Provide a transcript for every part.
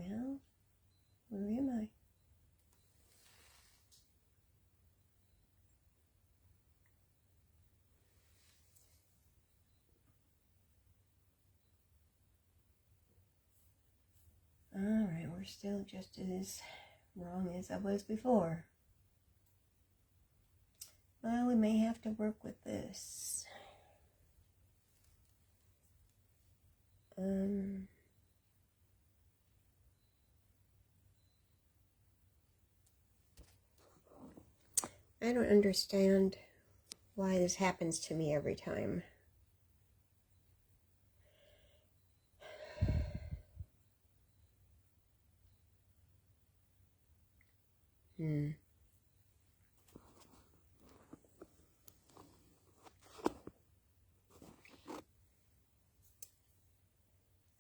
Well, where am I? Alright, we're still just as wrong as I was before. Well, we may have to work with this. I don't understand why this happens to me every time.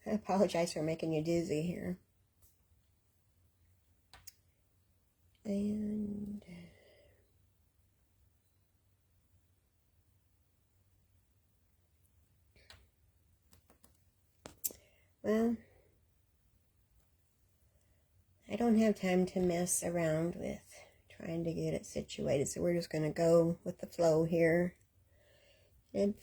I apologize for making you dizzy here. And well, I don't have time to mess around with trying to get it situated, so we're just going to go with the flow here. And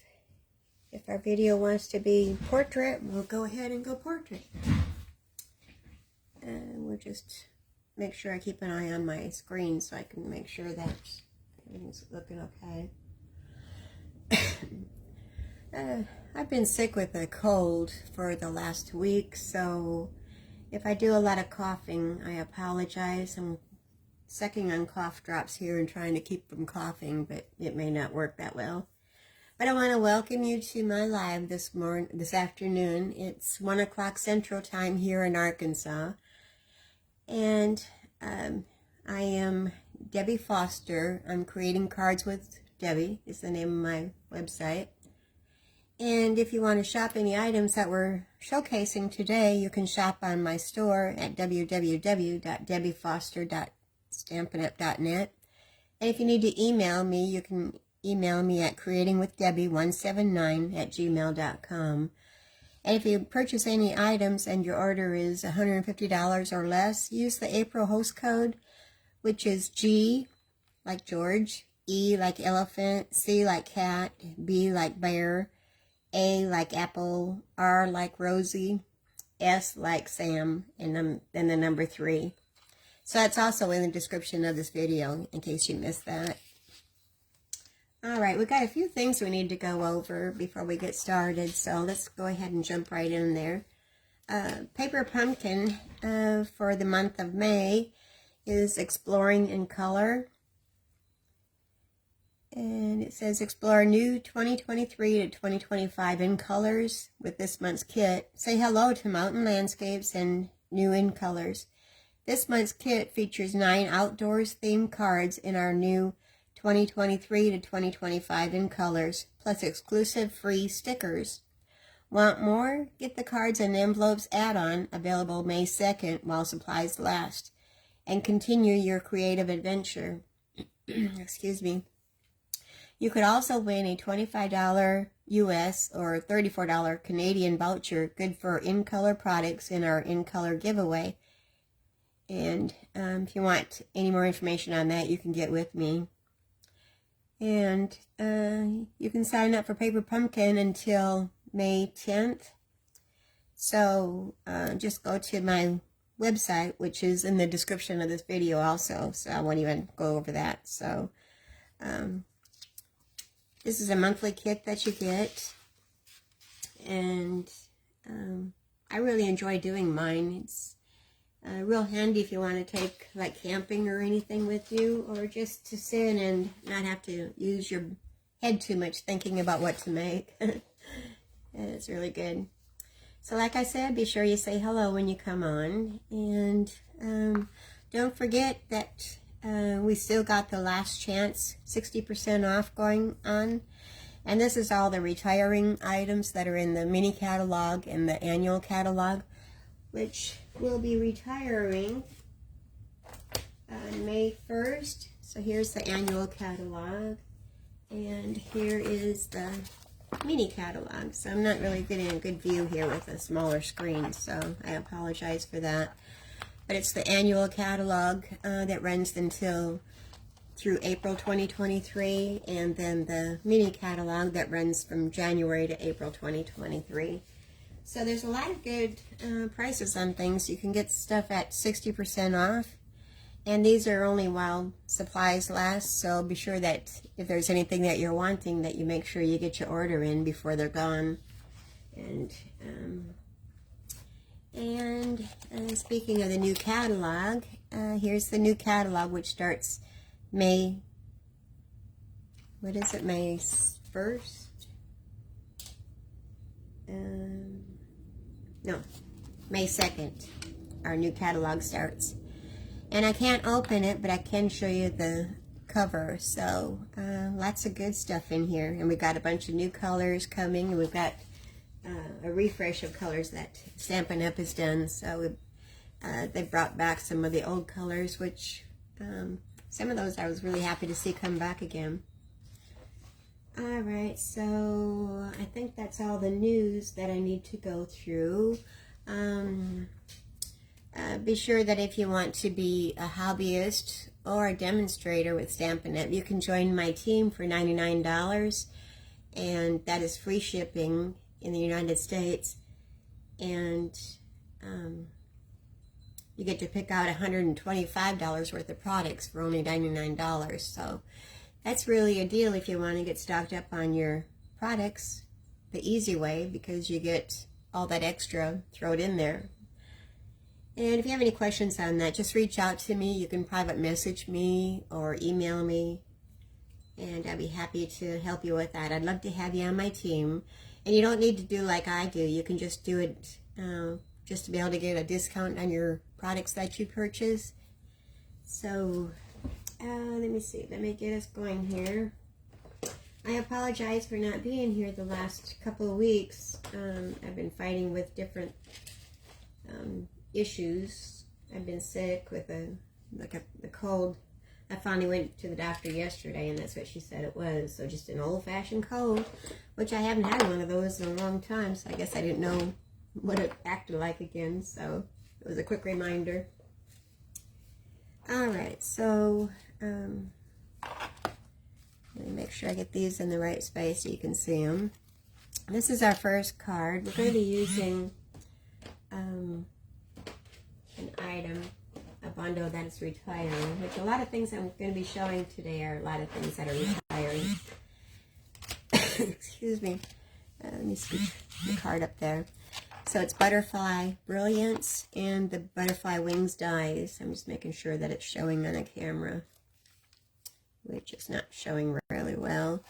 if our video wants to be portrait, we'll go ahead and go portrait. And we'll just make sure I keep an eye on my screen so I can make sure that everything's looking okay. I've been sick with a cold for the last week, so if I do a lot of coughing, I apologize. I'm sucking on cough drops here and trying to keep from coughing, but it may not work that well. But I want to welcome you to my live this afternoon. It's 1 o'clock Central Time here in Arkansas. And I am Debbie Foster. I'm Creating Cards with Debbie is the name of my website. And if you want to shop any items that we're showcasing today, you can shop on my store at www.debbiefoster.stampinup.net. And if you need to email me, you can email me at creatingwithdebbie179@gmail.com. And if you purchase any items and your order is $150 or less, use the April host code, which is G like George, E like elephant, C like cat, B like bear, A like apple, R like Rosie, S like Sam, and then the number 3. So that's also in the description of this video in case you missed that. Alright, we've got a few things we need to go over before we get started, so let's go ahead and jump right in there. Paper Pumpkin for the month of May is Exploring in Color. And it says explore new 2023 to 2025 in colors with this month's kit. Say hello to mountain landscapes and new in colors. This month's kit features 9 outdoors themed cards in our new 2023 to 2025 in colors, plus exclusive free stickers. Want more? Get the cards and envelopes add-on available May 2nd while supplies last. And continue your creative adventure. Excuse me. You could also win a $25 US or $34 Canadian voucher good for in-color products in our in-color giveaway. And if you want any more information on that, you can get with me. And you can sign up for Paper Pumpkin until May 10th. So just go to my website, which is in the description of this video also. So I won't even go over that. So this is a monthly kit that you get. And I really enjoy doing mine. It's real handy if you want to take like camping or anything with you, or just to sit and not have to use your head too much thinking about what to make. It's really good. So like I said, be sure you say hello when you come on, and don't forget that we still got the last chance 60% off going on, and this is all the retiring items that are in the mini catalog and the annual catalog, which will be retiring on May 1st. So here's the annual catalog, and here is the mini catalog. So I'm not really getting a good view here with a smaller screen, so I apologize for that. but it's the annual catalog that runs through April 2023, and then the mini catalog that runs from January to April 2023. So there's a lot of good prices on things. You can get stuff at 60% off, and these are only while supplies last, so be sure that if there's anything that you're wanting, that you make sure you get your order in before they're gone. And speaking of the new catalog, here's the new catalog, which starts May 1st? No, May 2nd, our new catalog starts. And I can't open it, but I can show you the cover. So lots of good stuff in here. And we've got a bunch of new colors coming, and we've got a refresh of colors that Stampin' Up has done. So they brought back some of the old colors, which some of those I was really happy to see come back again. Alright, so I think that's all the news that I need to go through. Be sure that if you want to be a hobbyist or a demonstrator with Stampin' Up, you can join my team for $99, and that is free shipping in the United States, and you get to pick out $125 worth of products for only $99. So that's really a deal if you want to get stocked up on your products the easy way, because you get all that extra thrown in there. And if you have any questions on that, just reach out to me. You can private message me or email me, and I'd be happy to help you with that. I'd love to have you on my team. And you don't need to do like I do. You can just do it just to be able to get a discount on your products that you purchase. So let me see. Let me get us going here. I apologize for not being here the last couple of weeks. I've been fighting with different issues. I've been sick with the cold. I finally went to the doctor yesterday, and that's what she said it was. So just an old-fashioned cold, which I haven't had one of those in a long time, so I guess I didn't know what it acted like again, so it was a quick reminder. Alright, so let me make sure I get these in the right space so you can see them. This is our first card. We're going to be using an item, a bundle that is retiring, which a lot of things I'm going to be showing today are a lot of things that are retiring. Excuse me. Let me scoot the card up there. So it's Butterfly Brilliance and the Butterfly Wings dies. I'm just making sure that it's showing on the camera, which is not showing really well.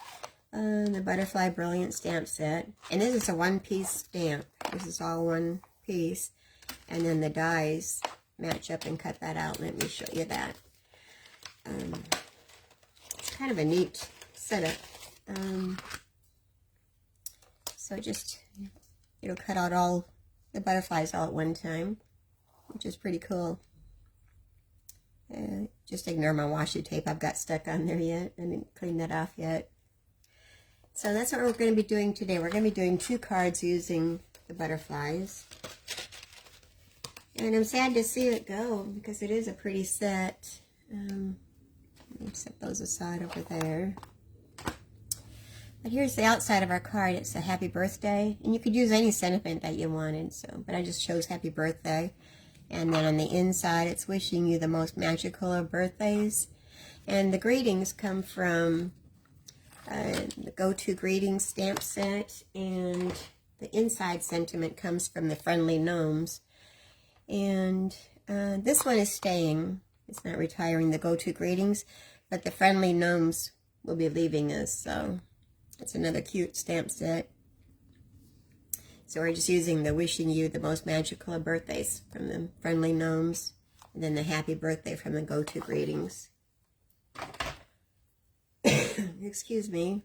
The Butterfly Brilliance stamp set. And this is a one-piece stamp. This is all one piece. And then the dies match up and cut that out. Let me show you that. It's kind of a neat setup. So just, it'll cut out all the butterflies all at one time, which is pretty cool. Just ignore my washi tape I've got stuck on there yet. I didn't clean that off yet. So that's what we're going to be doing today. We're going to be doing 2 cards using the butterflies. And I'm sad to see it go, because it is a pretty set. Let me set those aside over there. But here's the outside of our card. It's a happy birthday. And you could use any sentiment that you wanted, but I just chose happy birthday. And then on the inside, it's wishing you the most magical of birthdays. And the greetings come from the Go-To Greetings stamp set. And the inside sentiment comes from the Friendly Gnomes. And this one is staying. It's not retiring, the Go-To Greetings. But the Friendly Gnomes will be leaving us, so it's another cute stamp set. So we're just using the wishing you the most magical of birthdays from the Friendly Gnomes, and then the happy birthday from the Go-To Greetings. Excuse me.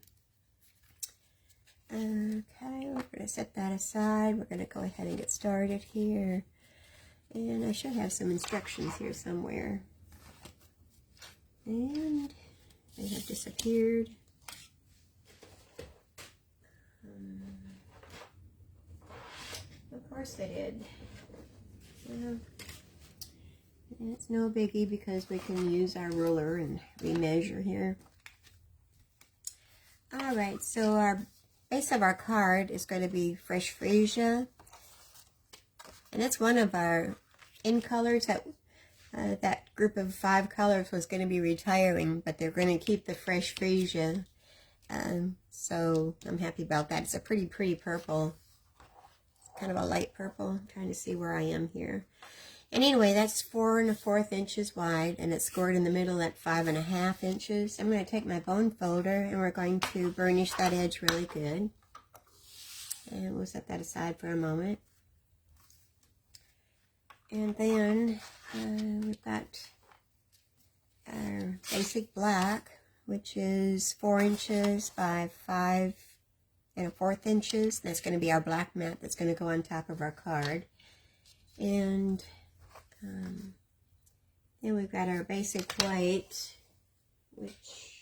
Okay, we're going to set that aside. We're going to go ahead and get started here. And I should have some instructions here somewhere. And they have disappeared. Of course they did. It's no biggie because we can use our ruler and remeasure here. Alright, so our base of our card is going to be Fresh Freesia. And that's one of our in colors that that group of 5 colors was going to be retiring, but they're going to keep the Fresh Freesia. So I'm happy about that. It's a pretty purple. It's kind of a light purple. I'm trying to see where I am here. And anyway, that's 4 1/4 inches wide, and it's scored in the middle at 5 1/2 inches. I'm going to take my bone folder, and we're going to burnish that edge really good. And we'll set that aside for a moment. And then we've got our basic black, which is 4 inches by 5 1/4 inches. That's going to be our black mat that's going to go on top of our card. And then we've got our basic white, which,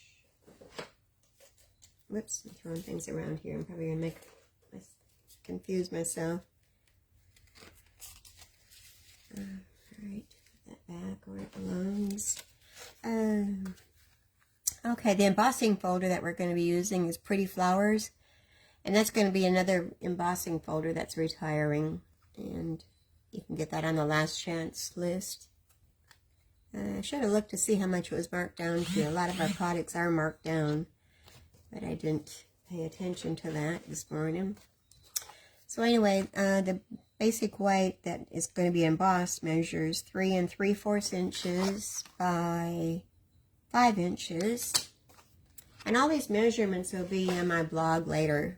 whoops, I'm throwing things around here. I'm probably going to confuse myself. Alright, put that back where it belongs. Okay, the embossing folder that we're going to be using is Pretty Flowers. And that's going to be another embossing folder that's retiring. And you can get that on the last chance list. I should have looked to see how much it was marked down to. A lot of our products are marked down, but I didn't pay attention to that this morning. So anyway, the basic white that is going to be embossed measures 3 3/4 inches by 5 inches. And all these measurements will be on my blog later.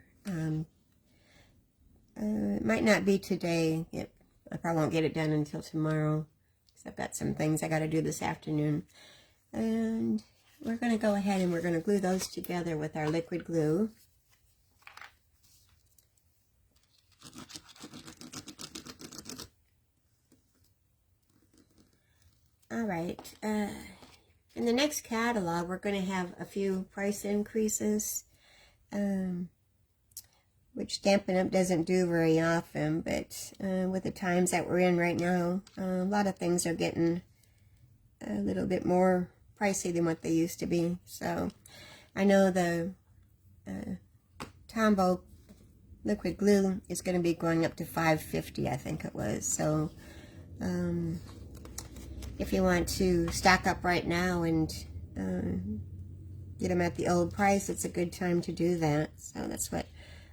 It might not be today. I probably won't get it done until tomorrow, because I've got some things I got to do this afternoon. And we're going to go ahead and we're going to glue those together with our liquid glue. Alright, in the next catalog we're going to have a few price increases, which Stampin' Up! Doesn't do very often, but with the times that we're in right now, a lot of things are getting a little bit more pricey than what they used to be. So I know the Tombow liquid glue is going to be going up to $5.50, I think it was. So if you want to stock up right now and get them at the old price, it's a good time to do that. So that's what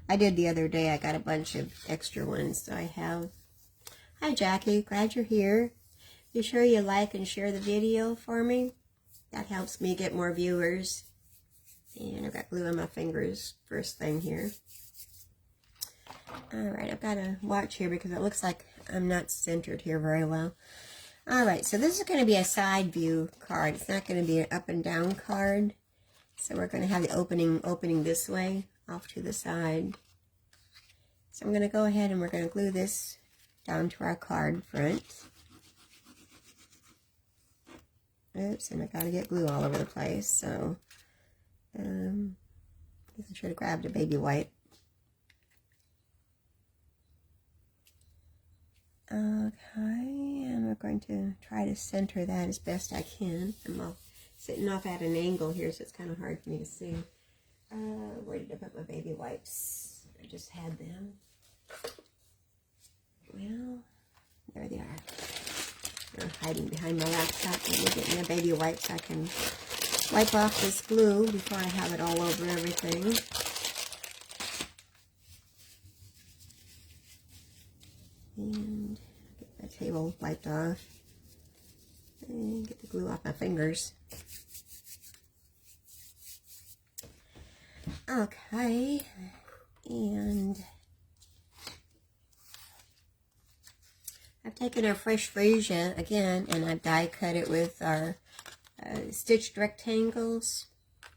I did the other day. I got a bunch of extra ones. So I have. Hi Jackie, glad you're here. Be sure you like and share the video for me. That helps me get more viewers. And I've got glue on my fingers first thing here. Alright, I've got to watch here because it looks like I'm not centered here very well. Alright, so this is going to be a side view card. It's not going to be an up and down card. So we're going to have the opening this way, off to the side. So I'm going to go ahead and we're going to glue this down to our card front. Oops, and I got to get glue all over the place. So, I should have grabbed a baby wipe. Okay, and we're going to try to center that as best I can. I'm sitting off at an angle here, so it's kind of hard for me to see. Where did I put my baby wipes? I just had them. Well, there they are. They're hiding behind my laptop. Let me get my baby wipes so I can wipe off this glue before I have it all over everything. And get my table wiped off. And get the glue off my fingers. Okay. And I've taken our Fresh Freesia again and I've die cut it with our stitched rectangles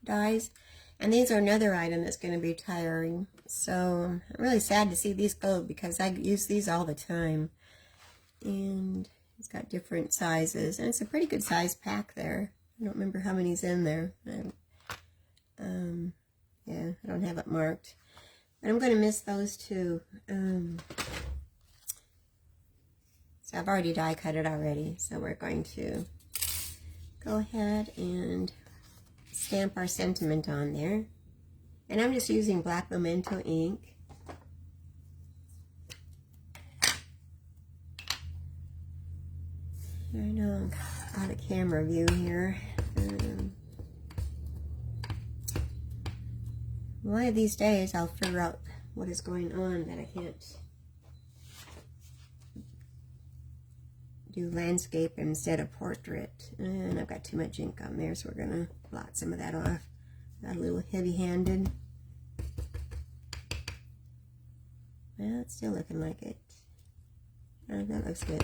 dies. And these are another item that's going to be tiring. So I'm really sad to see these go because I use these all the time. And it's got different sizes. And it's a pretty good size pack there. I don't remember how many's in there. Yeah, I don't have it marked. But I'm going to miss those two. So So I've already die cut it already. So we're going to go ahead and stamp our sentiment on there. And I'm just using black memento ink. I know I'm out of camera view here. One of these days I'll figure out what is going on that I can't do landscape instead of portrait. And I've got too much ink on there, so we're going to blot some of that off. Got a little heavy-handed. Well, it's still looking like it. Oh, that looks good.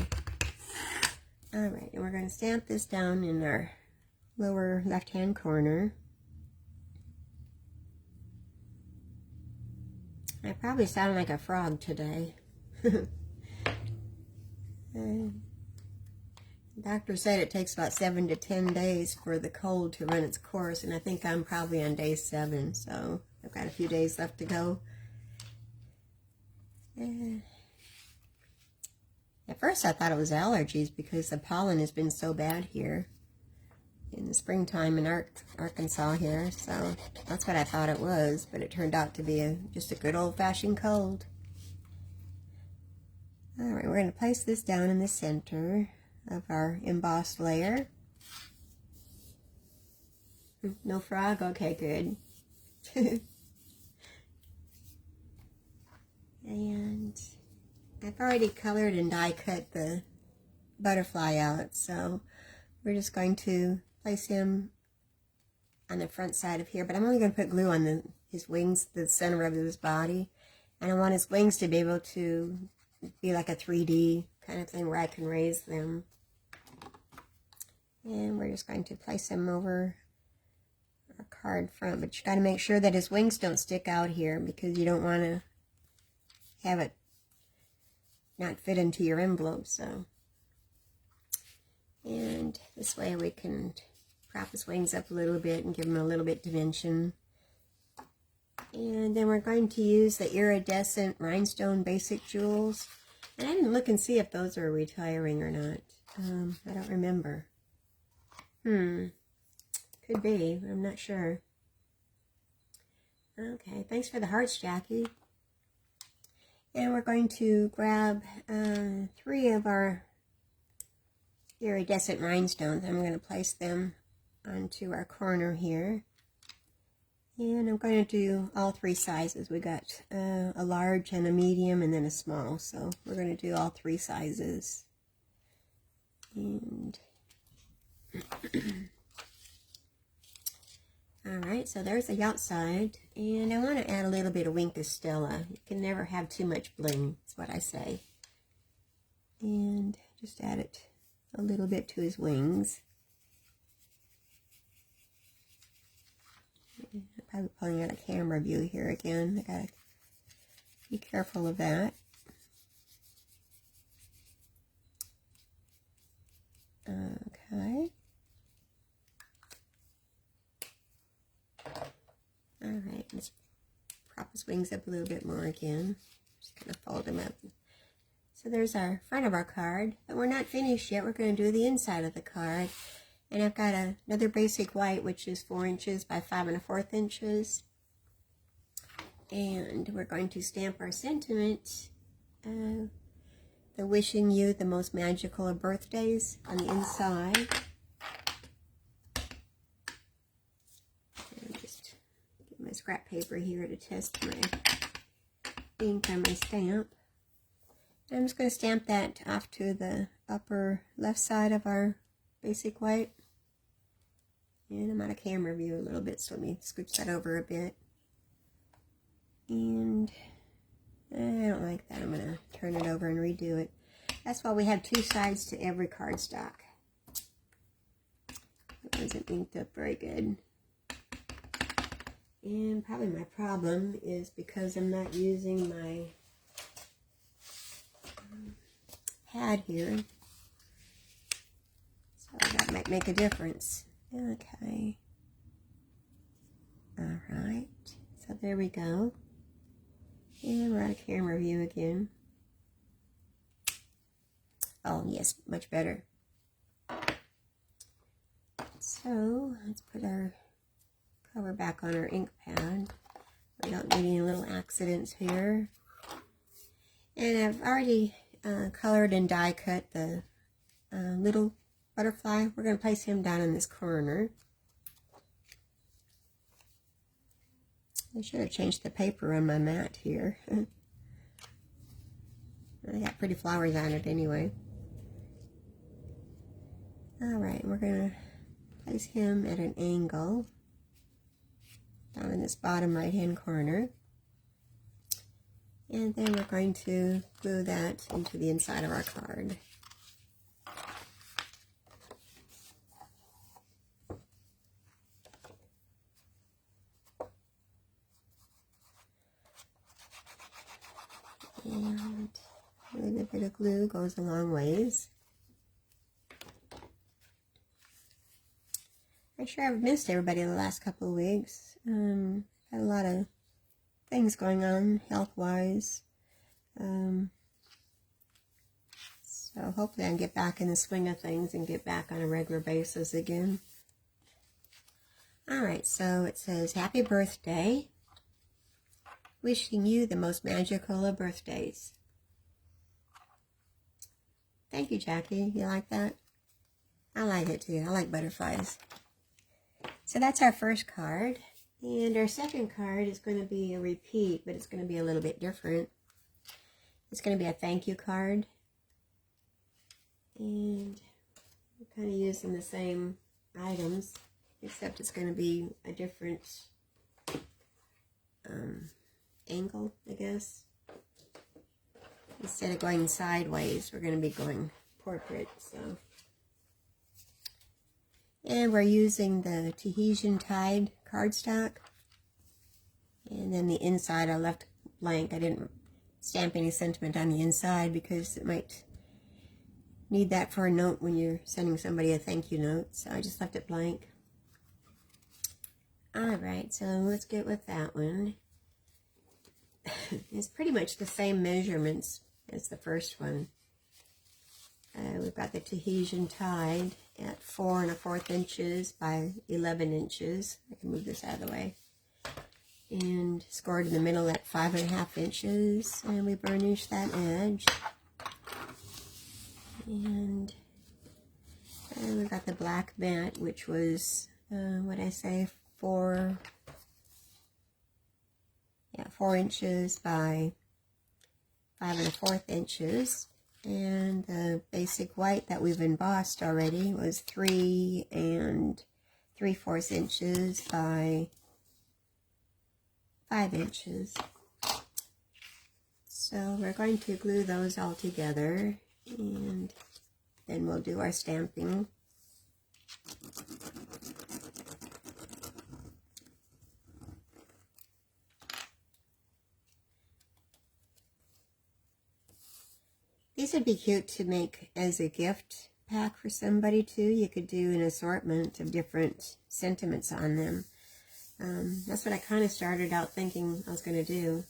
Alright, and we're going to stamp this down in our lower left-hand corner. I probably sound like a frog today. The doctor said it takes about 7 to 10 days for the cold to run its course, and I think I'm probably on day 7, so I've got a few days left to go. At first I thought it was allergies because the pollen has been so bad here in the springtime in Arkansas here, so that's what I thought it was, but it turned out to be just a good old-fashioned cold. Alright, we're going to place this down in the center of our embossed layer. No frog? Okay, good. And I've already colored and die cut the butterfly out, so we're just going to place him on the front side of here, but I'm only going to put glue on his wings, the center of his body, and I want his wings to be able to be like a 3D kind of thing where I can raise them. And we're just going to place him over our card front, but you got to make sure that his wings don't stick out here because you don't want to have it not fit into your envelope. So, and this way we can prop his wings up a little bit and give him a little bit dimension. And then we're going to use the iridescent rhinestone basic jewels, and I didn't look and see if those are retiring or not. I don't remember. Could be, I'm not sure. Okay, thanks for the hearts, Jackie. And we're going to grab 3 of our iridescent rhinestones. I'm going to place them onto our corner here. And I'm going to do all 3 sizes. We got a large and a medium and then a small. So we're going to do all 3 sizes. And alright, so there's the outside, and I want to add a little bit of Wink of Stella. You can never have too much bling, that's what I say. And just add it a little bit to his wings. I'm probably pulling out a camera view here again. I gotta be careful of that. Okay. Alright, let's prop his wings up a little bit more again. Just kind of fold him up. So there's our front of our card, but we're not finished yet. We're going to do the inside of the card. And I've got another basic white, which is 4 inches by 5 1/4 inches. And we're going to stamp our sentiment, the wishing you the most magical of birthdays on the inside. My scrap paper here to test my ink on my stamp. I'm just going to stamp that off to the upper left side of our basic white. And I'm out of camera view a little bit, so let me scooch that over a bit. And I don't like that. I'm going to turn it over and redo it. That's why we have 2 sides to every cardstock. It wasn't inked up very good. And probably my problem is because I'm not using my pad here. So that might make a difference. Okay. Alright. So there we go. And we're out of camera view again. Oh, yes, much better. So, let's put our cover back on our ink pad. We don't need any little accidents here. And I've already colored and die cut the little butterfly. We're going to place him down in this corner. I should have changed the paper on my mat here. I got pretty flowers on it anyway. Alright, we're going to place him at an angle down in this bottom right hand corner. And then we're going to glue that into the inside of our card. And a little bit of glue goes a long ways. I'm sure I've missed everybody the last couple of weeks. Had a lot of things going on health-wise. So hopefully I can get back in the swing of things and get back on a regular basis again. Alright, so it says, Happy birthday. Wishing you the most magical of birthdays. Thank you, Jackie. You like that? I like it too. I like butterflies. So that's our first card. And our second card is going to be a repeat, but it's going to be a little bit different. It's going to be a thank you card. And we're kind of using the same items, except it's going to be a different angle, I guess. Instead of going sideways, we're going to be going portrait. So, and we're using the Tahitian Tide cardstock. And then the inside I left blank. I didn't stamp any sentiment on the inside because it might need that for a note when you're sending somebody a thank you note. So I just left it blank. Alright, so let's get with that one. It's pretty much the same measurements as the first one. We've got the Tahitian Tide at 4 1/4 inches by 11 inches. I can move this out of the way. And scored in the middle at 5 1/2 inches. And we burnish that edge. And we've got the black mat, which was, what did I say, 4 inches by 5 1/4 inches. And the basic white that we've embossed already was 3 3/4 inches by 5 inches. So we're going to glue those all together, and then we'll do our stamping. These would be cute to make as a gift pack for somebody too. You could do an assortment of different sentiments on them. That's what I kind of started out thinking I was going to do.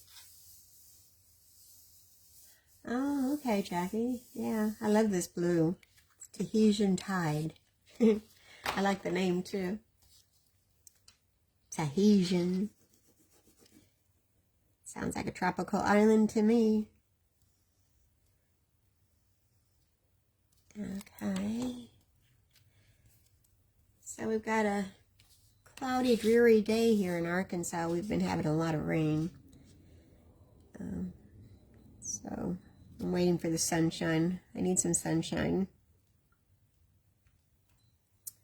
Oh, okay, Jackie. Yeah, I love this blue. It's Tahitian Tide. I like the name too. Tahitian. Sounds like a tropical island to me. Okay. So we've got a cloudy, dreary day here in Arkansas. We've been having a lot of rain. So I'm waiting for the sunshine. I need some sunshine.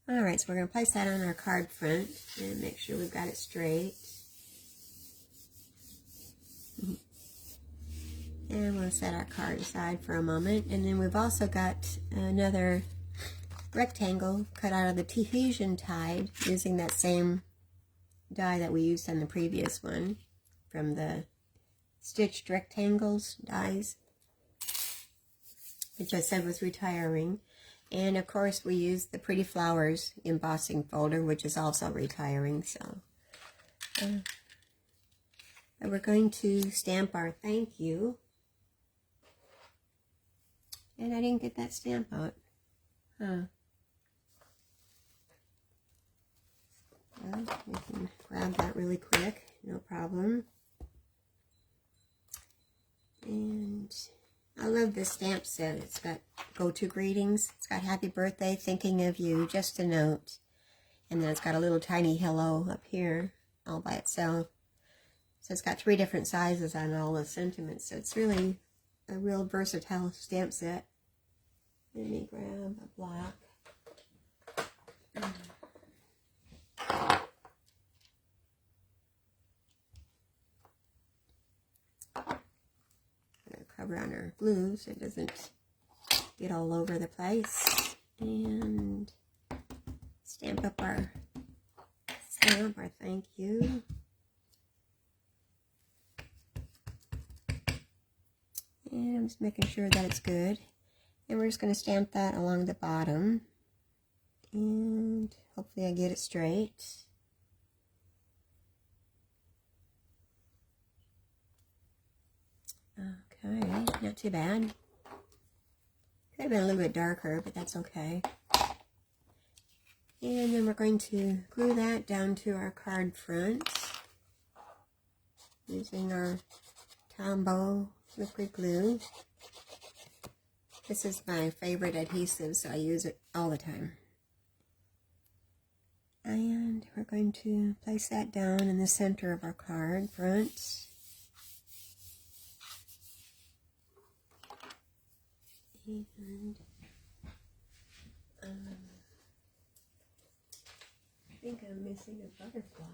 Alright, so we're going to place that on our card front and make sure we've got it straight. And we'll set our card aside for a moment. And then we've also got another rectangle cut out of the Tahitian Tide using that same die that we used on the previous one from the stitched rectangles dies, which I said was retiring. And of course we used the Pretty Flowers embossing folder, which is also retiring. So we're going to stamp our thank you And I didn't get that stamp out. Huh. Well, we can grab that really quick, no problem. And I love this stamp set. It's got go-to greetings. It's got happy birthday, thinking of you, just a note. And then it's got a little tiny hello up here all by itself. So it's got 3 different sizes on all the sentiments. So it's really a real versatile stamp set. Let me grab a block. Cover on our glue so it doesn't get all over the place, and stamp up our thank you. And I'm just making sure that it's good, and we're just going to stamp that along the bottom, and hopefully I get it straight. Okay, not too bad. Could have been a little bit darker, but that's okay. And then we're going to glue that down to our card front using our Tombow liquid glue. This is my favorite adhesive, so I use it all the time. And we're going to place that down in the center of our card front. And I think I'm missing a butterfly.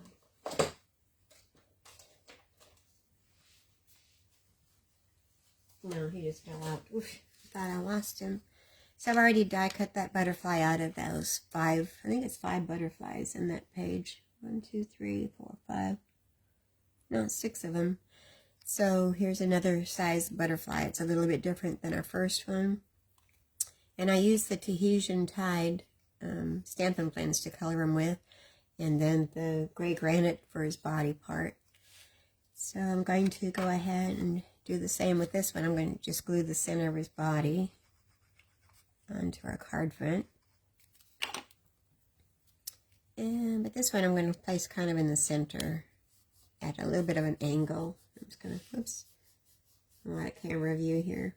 No, he just fell out. Oof, thought I lost him. So I've already die cut that butterfly out of those 5. I think it's 5 butterflies in that page. 1, 2, 3, 4, 5. No, 6 of them. So here's another size butterfly. It's a little bit different than our first one. And I use the Tahitian Tide Stampin' Pens to color him with. And then the gray granite for his body part. So I'm going to go ahead and do the same with this one. I'm going to just glue the center of his body onto our card front. But this one I'm going to place kind of in the center at a little bit of an angle. I'm just going to, oops, a lot of camera view here.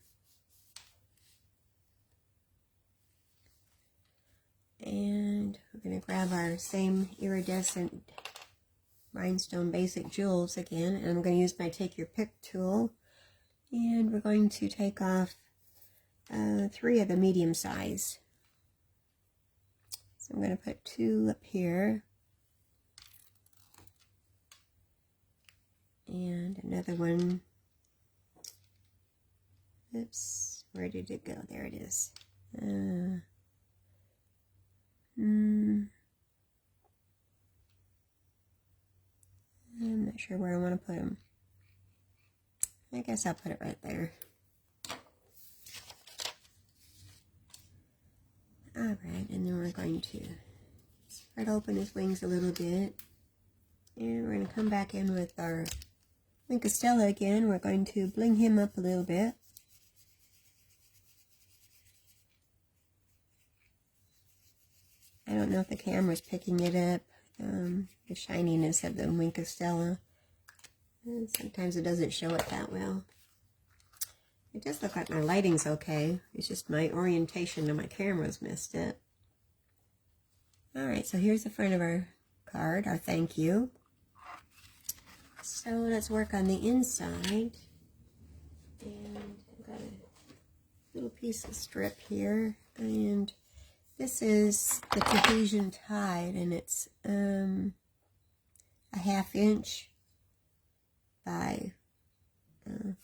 And we're going to grab our same iridescent rhinestone basic jewels again, and I'm going to use my Take Your Pick tool, and we're going to take off 3 of the medium size. So I'm going to put 2 up here, and another one. Oops, where did it go? There it is. I'm not sure where I want to put them. I guess I'll put it right there. Alright, and then we're going to spread open his wings a little bit. And we're going to come back in with our Stella again. We're going to bling him up a little bit. I don't know if the camera's picking it up, the shininess of the Stella. And sometimes it doesn't show it that well. It does look like my lighting's okay. It's just my orientation of my camera's messed up. Alright, so here's the front of our card, our thank you. So let's work on the inside. And I've got a little piece of strip here. And this is the Tahitian Tide, and it's a 1/2 inch by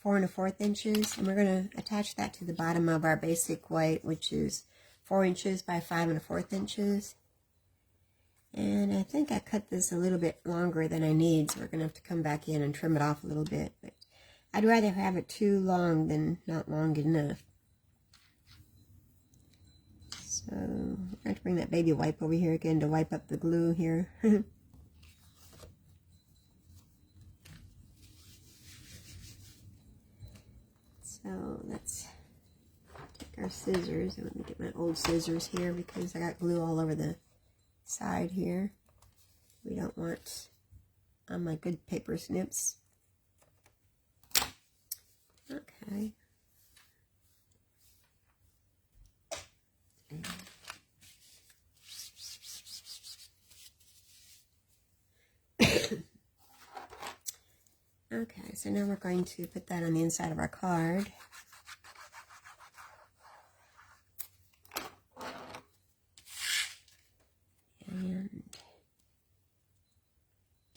4 1/4 inches, and we're going to attach that to the bottom of our basic white, which is 4 inches by 5 1/4 inches. And I think I cut this a little bit longer than I need, so we're going to have to come back in and trim it off a little bit. But I'd rather have it too long than not long enough. So I'm going to bring that baby wipe over here again to wipe up the glue here. So let's take our scissors. Let me get my old scissors here because I got glue all over the side here. We don't want on my good paper snips. Okay. Okay, so now we're going to put that on the inside of our card. And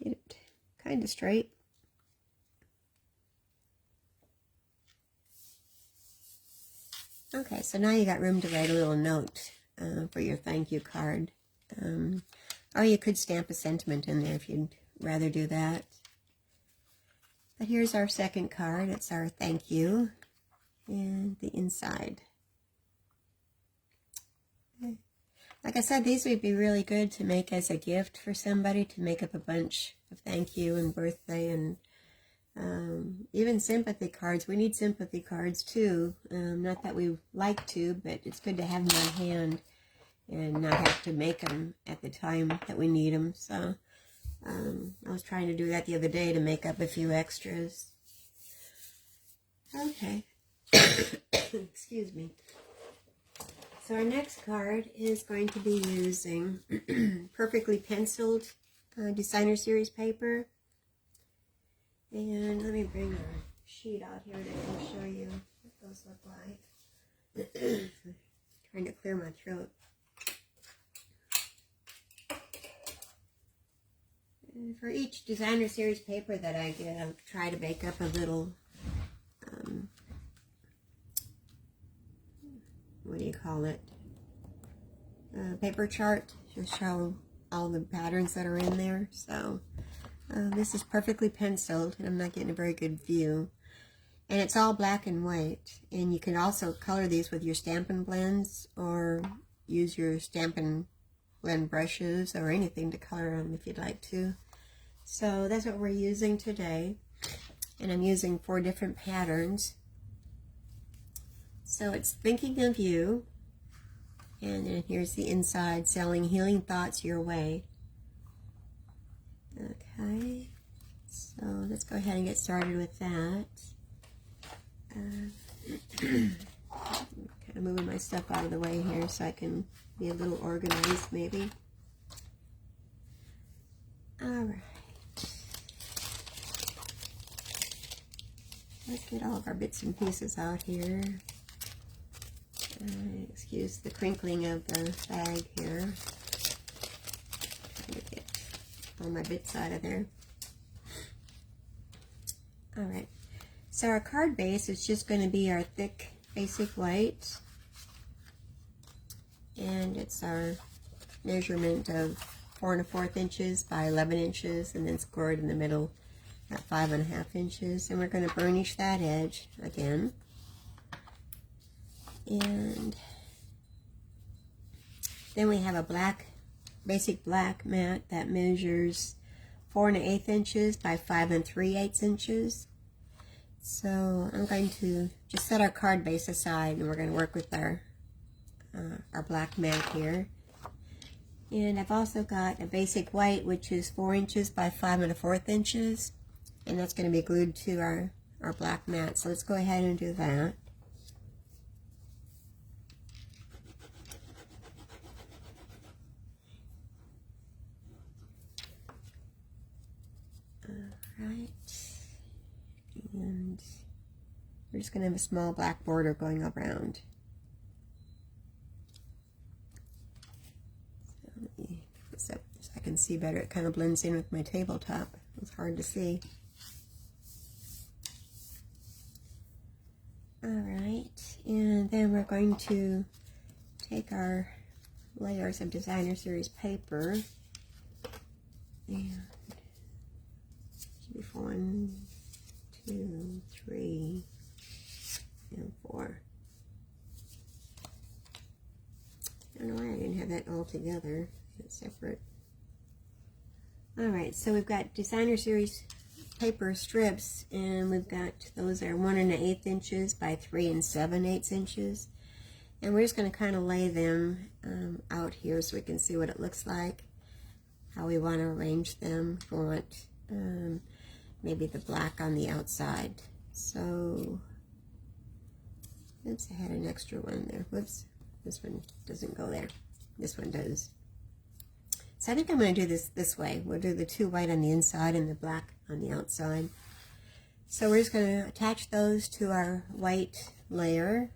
get it kind of straight. Okay, so now you got room to write a little note for your thank you card. Or you could stamp a sentiment in there if you'd rather do that. But here's our second card. It's our thank you and the inside. Okay. Like I said, these would be really good to make as a gift for somebody, to make up a bunch of thank you and birthday and even sympathy cards. We need sympathy cards too. Not that we like to, but it's good to have them on hand and not have to make them at the time that we need them. So I was trying to do that the other day to make up a few extras. Okay. Excuse me. So our next card is going to be using perfectly penciled designer series paper. And let me bring our sheet out here that I can show you what those look like. Trying to clear my throat. And for each designer series paper that I get, I'll try to make up a little, what do you call it? Paper chart to show all the patterns that are in there. So this is perfectly penciled, and I'm not getting a very good view. And it's all black and white. And you can also color these with your Stampin' Blends, or use your Stampin' Blend brushes or anything to color them if you'd like to. So that's what we're using today. And I'm using 4 different patterns. So it's Thinking of You. And then here's the inside, Selling Healing Thoughts Your Way. Okay, so let's go ahead and get started with that. Kind of moving my stuff out of the way here so I can be a little organized maybe. Alright. Let's get all of our bits and pieces out here. Excuse the crinkling of the bag here. Trying to get all my bits out of there. Alright, so our card base is just going to be our thick basic white, and it's our measurement of 4 1/4 inches by 11 inches, and then scored in the middle at 5 1/2 inches, and we're going to burnish that edge again. And then we have a black, basic black mat that measures 4 1/8 inches by 5 3/8 inches. So I'm going to just set our card base aside, and we're going to work with our black mat here. And I've also got a basic white, which is 4 inches by 5 1/4 inches, and that's going to be glued to our black mat. So let's go ahead and do that. Alright, and we're just going to have a small black border going around. So let me pick this up so I can see better. It kind of blends in with my tabletop. It's hard to see. Alright, and then we're going to take our layers of designer series paper, and 1, 2, 3, and 4. I don't know why I didn't have that all together. It's separate. Alright, so we've got designer series paper strips, and we've got, those are 1 1/8 inches by 3 7/8 inches. And we're just going to kind of lay them out here so we can see what it looks like, how we want to arrange them. If we want maybe the black on the outside. So, oops, I had an extra one there. Whoops, this one doesn't go there. This one does. So I think I'm going to do this way. We'll do the 2 white on the inside and the black on the outside. So we're just going to attach those to our white layer.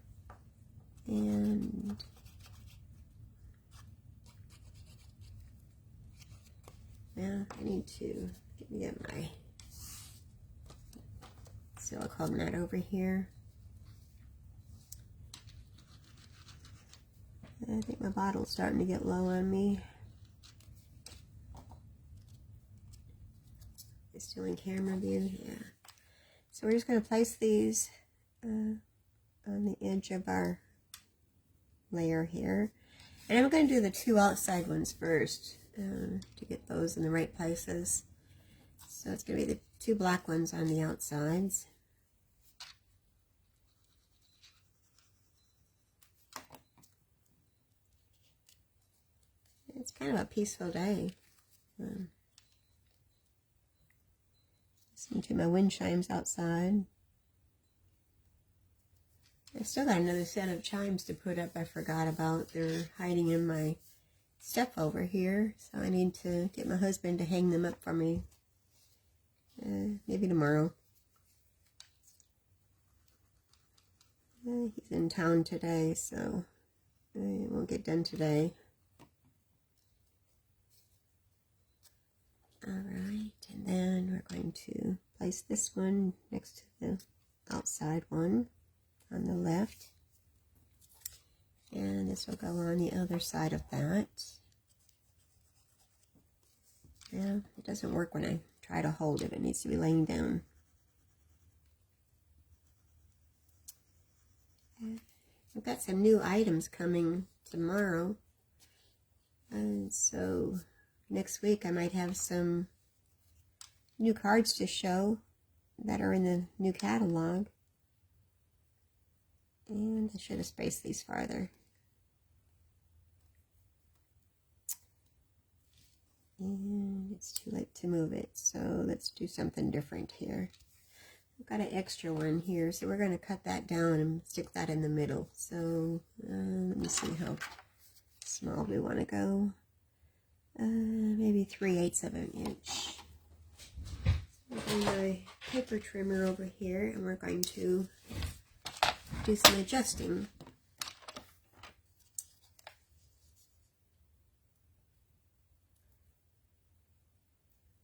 And now I need to get my silicone mat over here. I think my bottle's starting to get low on me. It's still in camera view, yeah. So we're just going to place these on the edge of our layer here. And I'm going to do the 2 outside ones first to get those in the right places. So it's going to be the 2 black ones on the outsides. It's kind of a peaceful day. Listen to my wind chimes outside. I still got another set of chimes to put up I forgot about. They're hiding in my stuff over here. So I need to get my husband to hang them up for me. Maybe tomorrow. He's in town today, so it won't get done today. Alright, and then we're going to place this one next to the outside one on the left. And this will go on the other side of that. Yeah, it doesn't work when I try to hold it. It needs to be laying down. I've got some new items coming tomorrow. And so next week I might have some new cards to show that are in the new catalog. And I should have spaced these farther. And it's too late to move it, so let's do something different here. I've got an extra one here, so we're going to cut that down and stick that in the middle. So let me see how small we want to go. Maybe 3/8 of an inch. I'll bring my paper trimmer over here, and we're going to do some adjusting.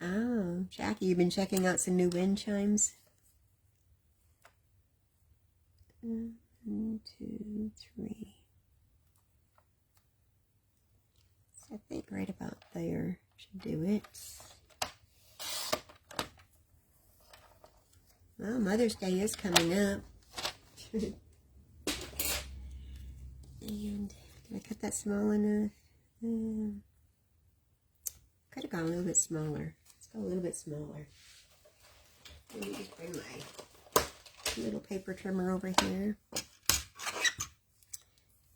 Oh, Jackie, you've been checking out some new wind chimes? 1, 2, 3. So I think right about there should do it. Well, Mother's Day is coming up. And did I cut that small enough? Could have gone a little bit smaller. Let's go a little bit smaller. Let me just bring my little paper trimmer over here.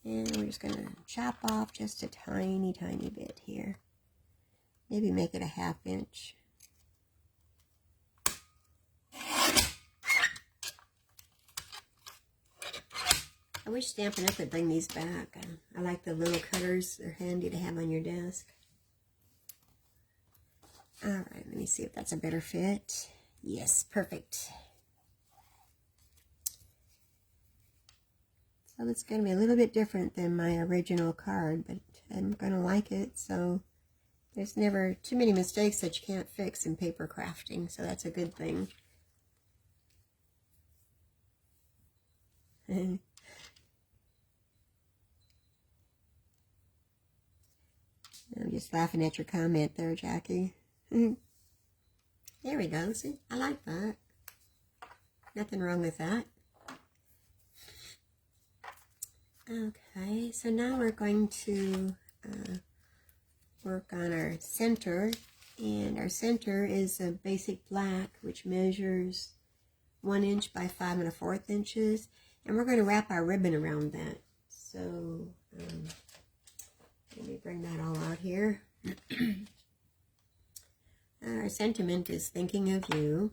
And we're just going to chop off just a tiny, tiny bit here. Maybe make it a 1/2 inch. I wish Stampin' Up! Would bring these back. I like the little cutters. They're handy to have on your desk. Alright, let me see if that's a better fit. Yes, perfect. So it's going to be a little bit different than my original card, but I'm going to like it. So there's never too many mistakes that you can't fix in paper crafting, so that's a good thing. I'm just laughing at your comment there, Jackie. There we go. See, I like that. Nothing wrong with that. Okay, so now we're going to work on our center. And our center is a basic black, which measures 1 inch by 5 1/4 inches. And we're going to wrap our ribbon around that. So So let me bring that all out here. Our sentiment is thinking of you.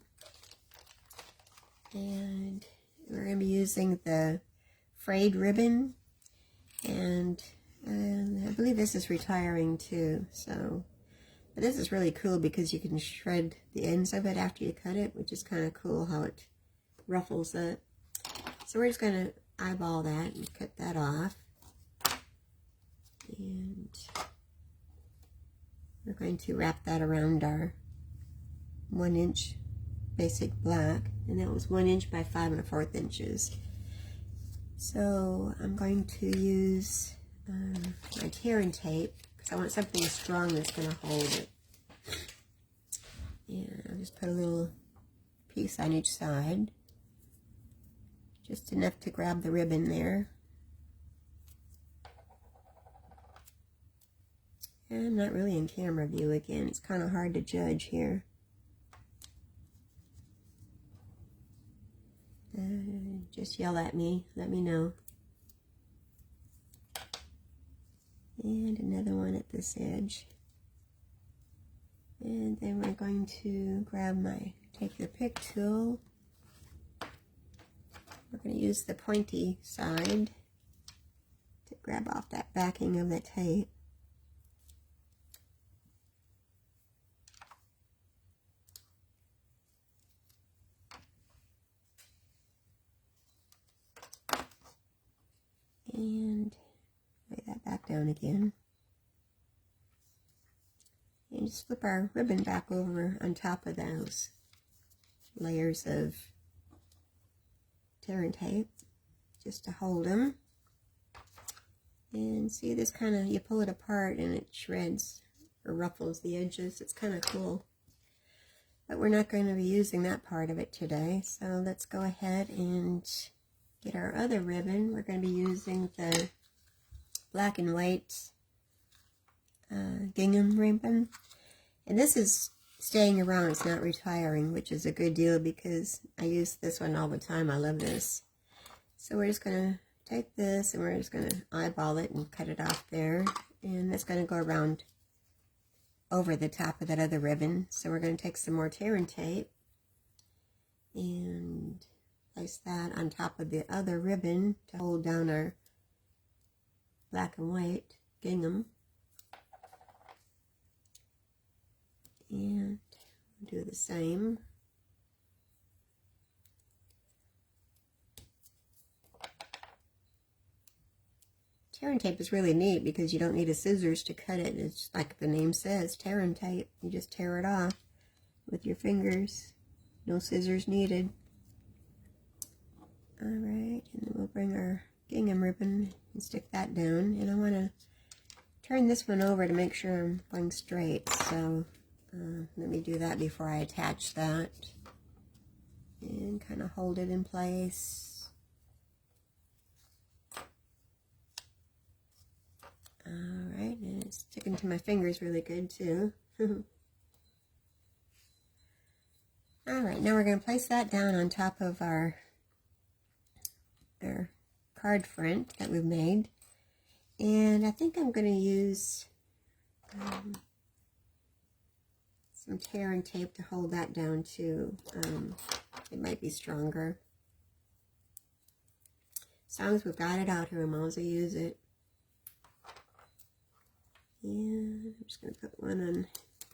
And we're going to be using the frayed ribbon. And I believe this is retiring too. So, but this is really cool because you can shred the ends of it after you cut it, which is kind of cool how it ruffles it. So we're just going to eyeball that and cut that off. And we're going to wrap that around our 1-inch basic black, and that was 1 inch by 5 1/4 inches. So I'm going to use my tear and tape because I want something strong that's going to hold it. And I'll just put a little piece on each side, just enough to grab the ribbon there. And I'm not really in camera view again, it's kind of hard to judge here. Just yell at me, let me know. And another one at this edge. And then we're going to take the pick tool. We're going to use the pointy side to grab off that backing of the tape. And lay that back down again. And just flip our ribbon back over on top of those layers of tear and tape, just to hold them. And see, this kind of, you pull it apart and it shreds or ruffles the edges. It's kind of cool. But we're not going to be using that part of it today. So let's go ahead and get our other ribbon. We're going to be using the black and white gingham ribbon. And this is staying around, it's not retiring, which is a good deal because I use this one all the time. I love this. So we're just going to take this and we're just going to eyeball it and cut it off there. And that's going to go around over the top of that other ribbon. So we're going to take some more tear and tape and place that on top of the other ribbon to hold down our black and white gingham. And do the same. Tear and tape is really neat because you don't need a scissors to cut it. It's like the name says, tear and tape. You just tear it off with your fingers. No scissors needed. Alright, and then we'll bring our gingham ribbon and stick that down. And I want to turn this one over to make sure I'm going straight. So let me do that before I attach that. And kind of hold it in place. Alright, and it's sticking to my fingers really good too. Alright, now we're going to place that down on top of our card front that we've made. And I think I'm going to use some tear and tape to hold that down too. It might be stronger. As long as we've got it out here, I might as well use it. And I'm just going to put one on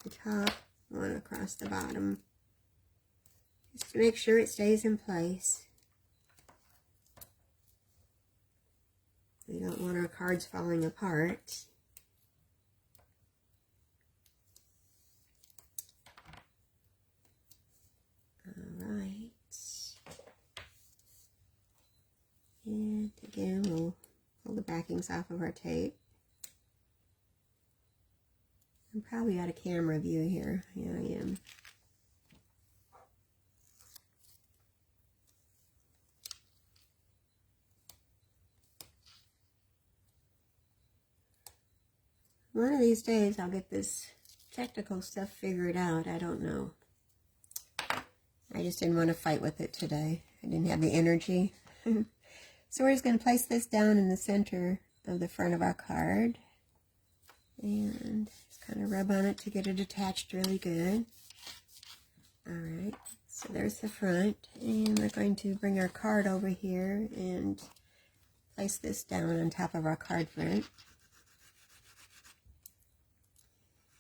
the top, one across the bottom, just to make sure it stays in place. We don't want our cards falling apart. Alright. And again, we'll pull the backings off of our tape. I'm probably out of camera view here. Yeah, I am. One of these days I'll get this technical stuff figured out. I don't know. I just didn't want to fight with it today. I didn't have the energy. So we're just going to place this down in the center of the front of our card. And just kind of rub on it to get it attached really good. Alright, so there's the front. And we're going to bring our card over here and place this down on top of our card front.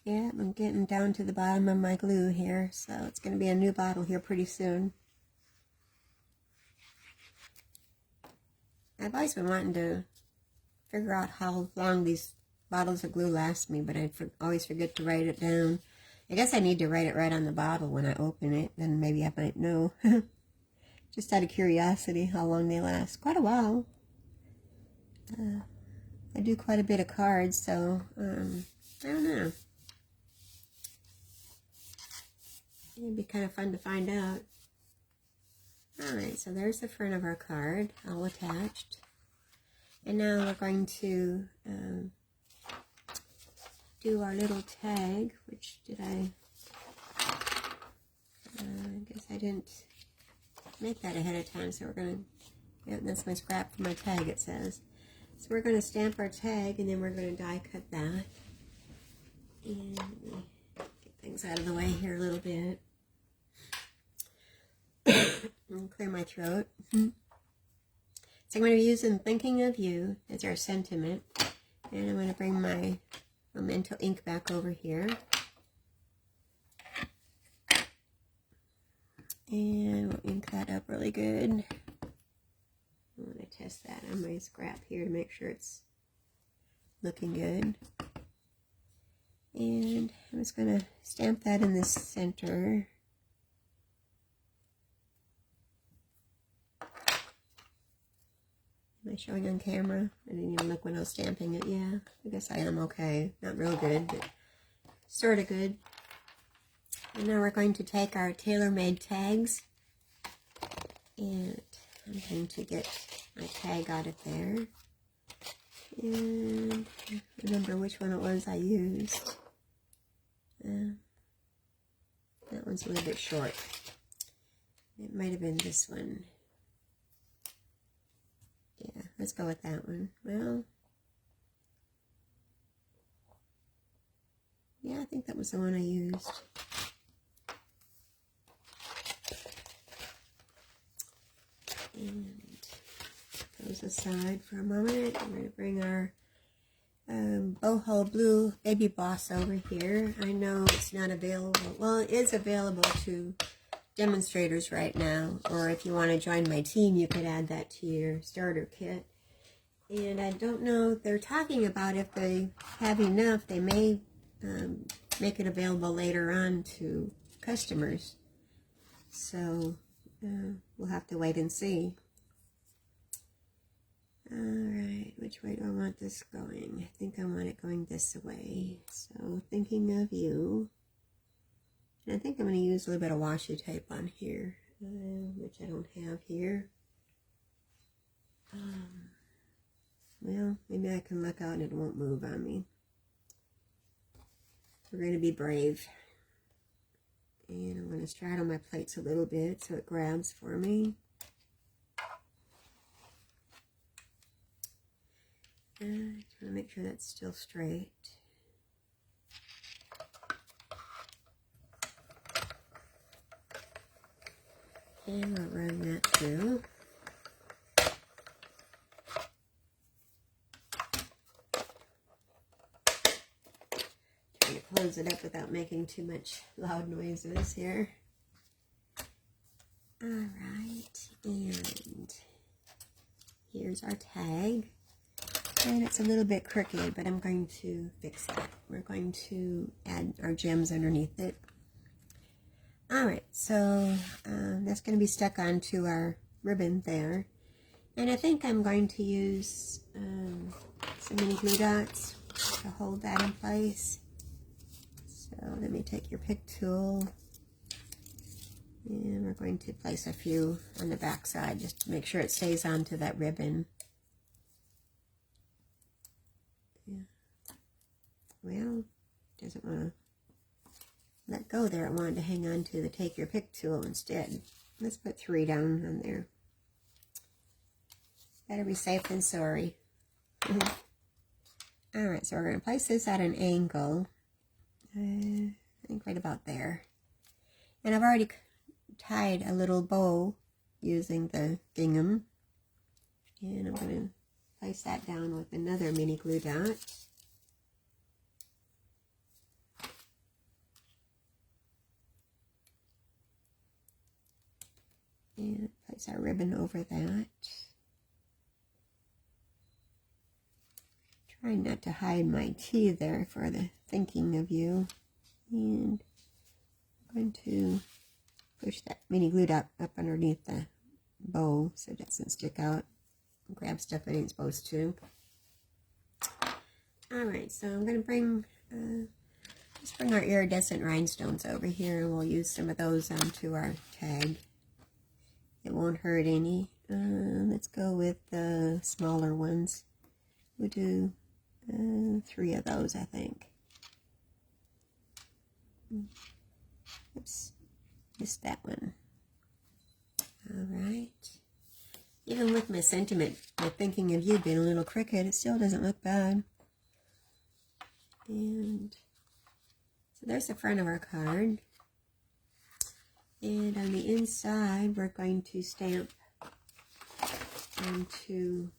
Yeah, I'm getting down to the bottom of my glue here, so it's going to be a new bottle here pretty soon. I've always been wanting to figure out how long these bottles of glue last me, but I always forget to write it down. I guess I need to write it right on the bottle when I open it, then maybe I might know. Just out of curiosity how long they last. Quite a while. I do quite a bit of cards, so I don't know. It'd be kind of fun to find out. Alright, so there's the front of our card, all attached. And now we're going to do our little tag, which I guess I didn't make that ahead of time, so we're going to, yeah, that's my scrap for my tag, it says. So we're going to stamp our tag, and then we're going to die cut that. And get things out of the way here a little bit. And clear my throat. So I'm going to be using Thinking of You as our sentiment. And I'm going to bring my Memento ink back over here. And we'll ink that up really good. I want to test that on my scrap here to make sure it's looking good. And I'm just going to stamp that in the center. Am I showing on camera? I didn't even look when I was stamping it. Yeah, I guess I am okay. Not real good, but sort of good. And now we're going to take our tailor-made tags. And I'm going to get my tag out of there. And remember which one it was I used. That one's a little bit short. It might have been this one. Yeah, let's go with that one. Well, yeah, I think that was the one I used. And those aside for a moment. I'm going to bring our boho blue baby boss over here. I know it's not available. Well, it is available to demonstrators right now, or if you want to join my team, you could add that to your starter kit. And I don't know, they're talking about if they have enough, they may make it available later on to customers. So we'll have to wait and see. Alright, which way do I want this going? I think I want it going this way. So, Thinking of You. And I think I'm going to use a little bit of washi tape on here, which I don't have here. Well, maybe I can look out and it won't move on me. We're going to be brave. And I'm going to straddle my plates a little bit so it grabs for me. I just want to make sure that's still straight. And we'll run that through. Trying to close it up without making too much loud noises here. Alright, and here's our tag. And it's a little bit crooked, but I'm going to fix that. We're going to add our gems underneath it. Alright, so that's going to be stuck onto our ribbon there. And I think I'm going to use some mini glue dots to hold that in place. So let me take your pick tool. And we're going to place a few on the back side just to make sure it stays onto that ribbon. Well, doesn't want to let go there. I wanted to hang on to the take your pick tool instead. Let's put 3 down on there. Better be safe than sorry. Alright, so we're going to place this at an angle. I think right about there. And I've already tied a little bow using the gingham. And I'm going to place that down with another mini glue dot. And place our ribbon over that. Trying not to hide my T there for the thinking of you. And I'm going to push that mini glue dot up underneath the bow so it doesn't stick out and grab stuff it ain't supposed to. Alright, so I'm going to bring, let's bring our iridescent rhinestones over here, and we'll use some of those onto our tag. It won't hurt any. Let's go with the smaller ones. We'll do 3 of those, I think. Oops, missed that one. Alright. Even with my sentiment, my thinking of you being a little crooked, it still doesn't look bad. And so there's the front of our card. And on the inside, we're going to stamp onto,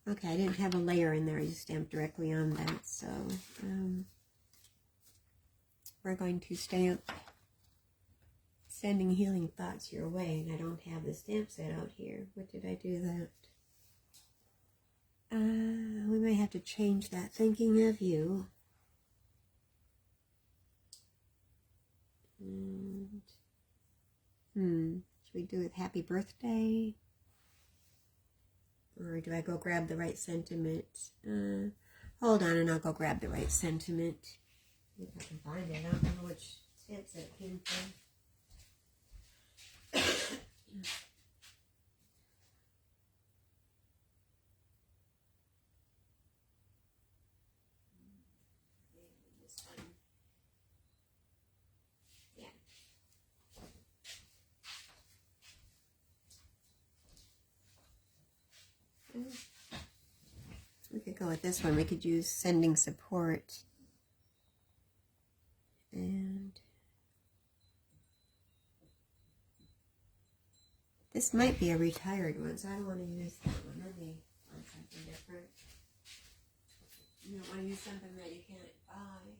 okay, I didn't have a layer in there, I just stamped directly on that, so we're going to stamp Sending Healing Thoughts Your Way, and I don't have the stamp set out here. What did I do that? We may have to change that. Thinking of You. And, should we do it Happy Birthday? Or do I go grab the right sentiment? Hold on, and I'll go grab the right sentiment. If I can find it. I don't remember which stamp set it came from. This one. Yeah. We could go with this one. We could use Sending Support. And this might be a retired one, so I don't want to use that one. Let me find something different. You don't want to use something that you can't buy.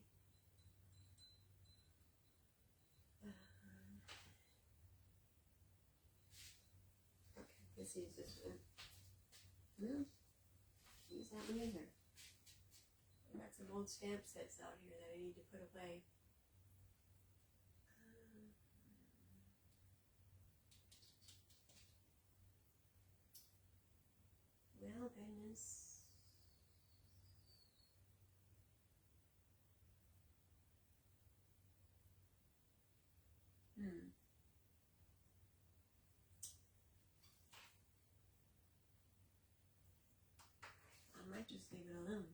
Okay, let's use this one. No, use that one either. I got some old stamp sets out here that I need to put away. Well, goodness. I might just leave it alone.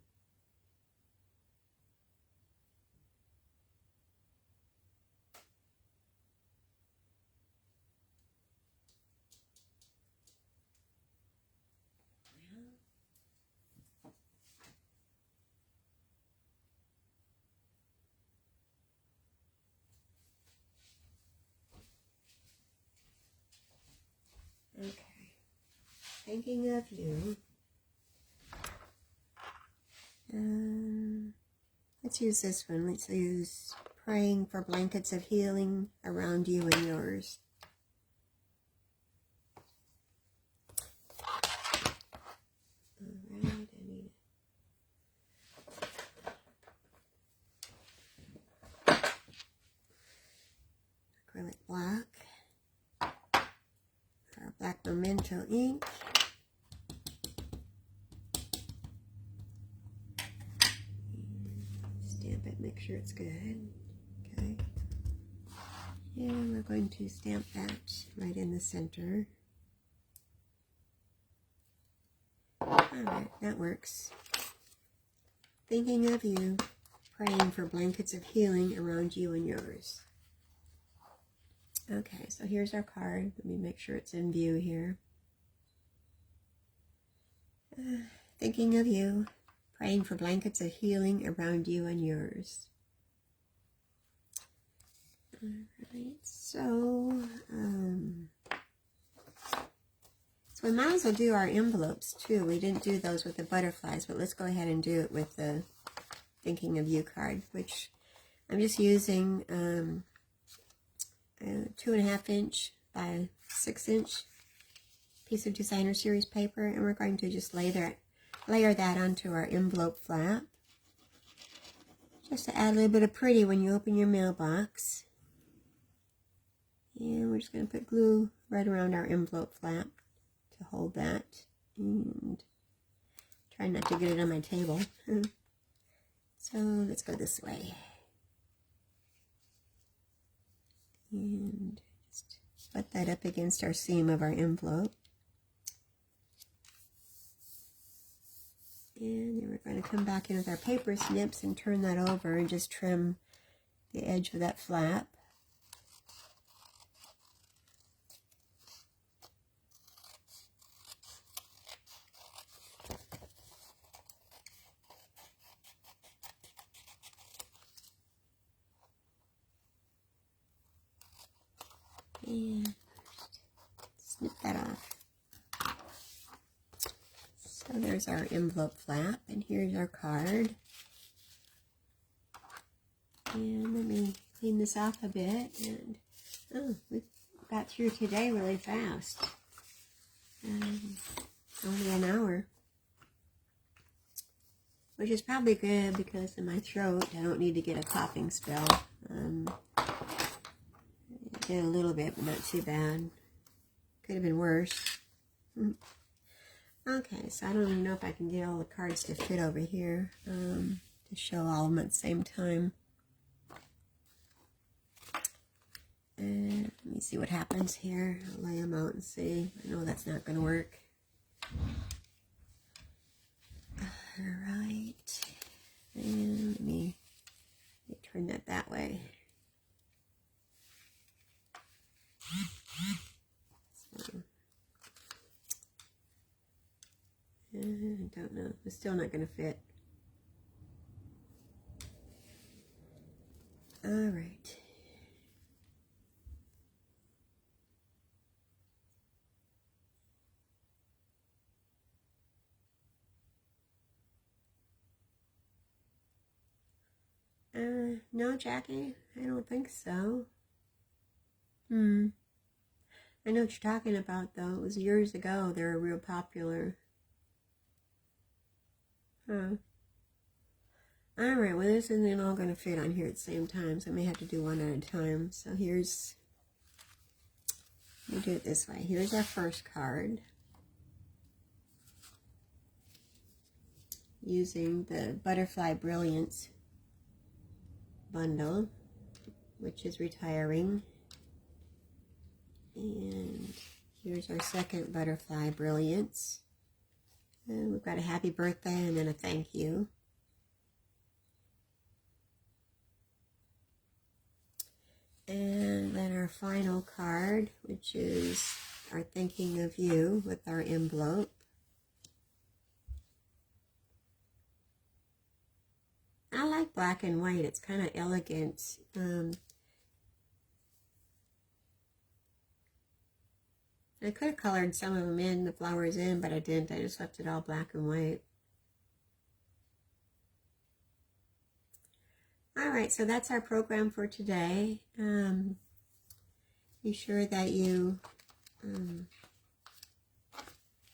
Okay. Thinking of You. Let's use this one. Let's use Praying for Blankets of Healing Around You and Yours. Alright, I need acrylic black. Our black memento ink. Stamp it, make sure it's good. Okay. And we're going to stamp that right in the center. Alright, that works. Thinking of You, praying for blankets of healing around you and yours. Okay, so here's our card. Let me make sure it's in view here. Thinking of you, praying for blankets of healing around you and yours. Alright, so we might as well do our envelopes too. We didn't do those with the butterflies, but let's go ahead and do it with the Thinking of You card, which I'm just using a 2.5 inch by 6 inch piece of designer series paper, and we're going to just layer that onto our envelope flap, just to add a little bit of pretty when you open your mailbox. And we're just going to put glue right around our envelope flap to hold that, and try not to get it on my table. So let's go this way. And just put that up against our seam of our envelope. And then we're going to come back in with our paper snips and turn that over and just trim the edge of that flap. And snip that off. So there's our envelope flap, and here's our card. And let me clean this off a bit. And oh, we got through today really fast. Only an hour, which is probably good because in my throat I don't need to get a coughing spell. I did a little bit, but not too bad. Could have been worse. Okay, so I don't even know if I can get all the cards to fit over here to show all of them at the same time. And let me see what happens here. I'll lay them out and see. I know that's not going to work. Alright. And let me turn that way. So, I don't know. It's still not going to fit. Alright. No, Jackie, I don't think so. I know what you're talking about, though. It was years ago. They were real popular. Huh. Alright, well, this isn't all going to fit on here at the same time, so I may have to do one at a time. So here's, let me do it this way. Here's our first card. Using the Butterfly Brilliance bundle, which is retiring. And here's our second Butterfly Brilliance. And we've got a happy birthday and then a thank you. And then our final card, which is our thinking of you with our envelope. I like black and white. It's kind of elegant. I could have colored some of them in, the flowers in, but I didn't. I just left it all black and white. Alright, so that's our program for today. Be sure that you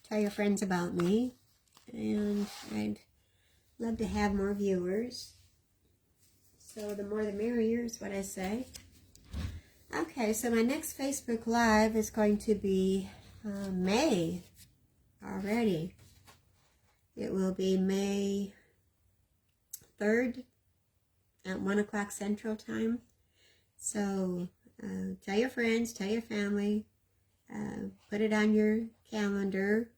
tell your friends about me, and I'd love to have more viewers. So the more the merrier is what I say. Okay, so my next Facebook Live is going to be May already. It will be May 3rd at 1 o'clock Central Time. So tell your friends, tell your family, put it on your calendar,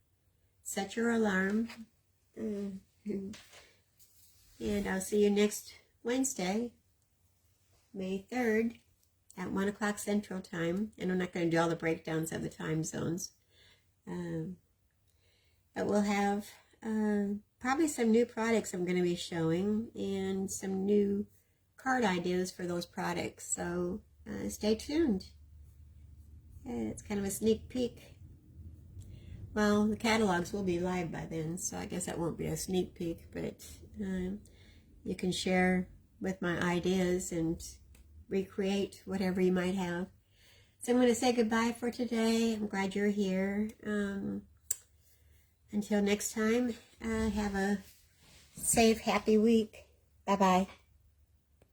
set your alarm, and I'll see you next Wednesday, May 3rd at 1 o'clock Central Time. And I'm not going to do all the breakdowns of the time zones. But we'll have probably some new products I'm going to be showing and some new card ideas for those products. So stay tuned. It's kind of a sneak peek. Well, the catalogs will be live by then, so I guess that won't be a sneak peek, but you can share with my ideas and recreate whatever you might have. So I'm going to say goodbye for today. I'm glad you're here. Until next time, have a safe, happy week. Bye-bye.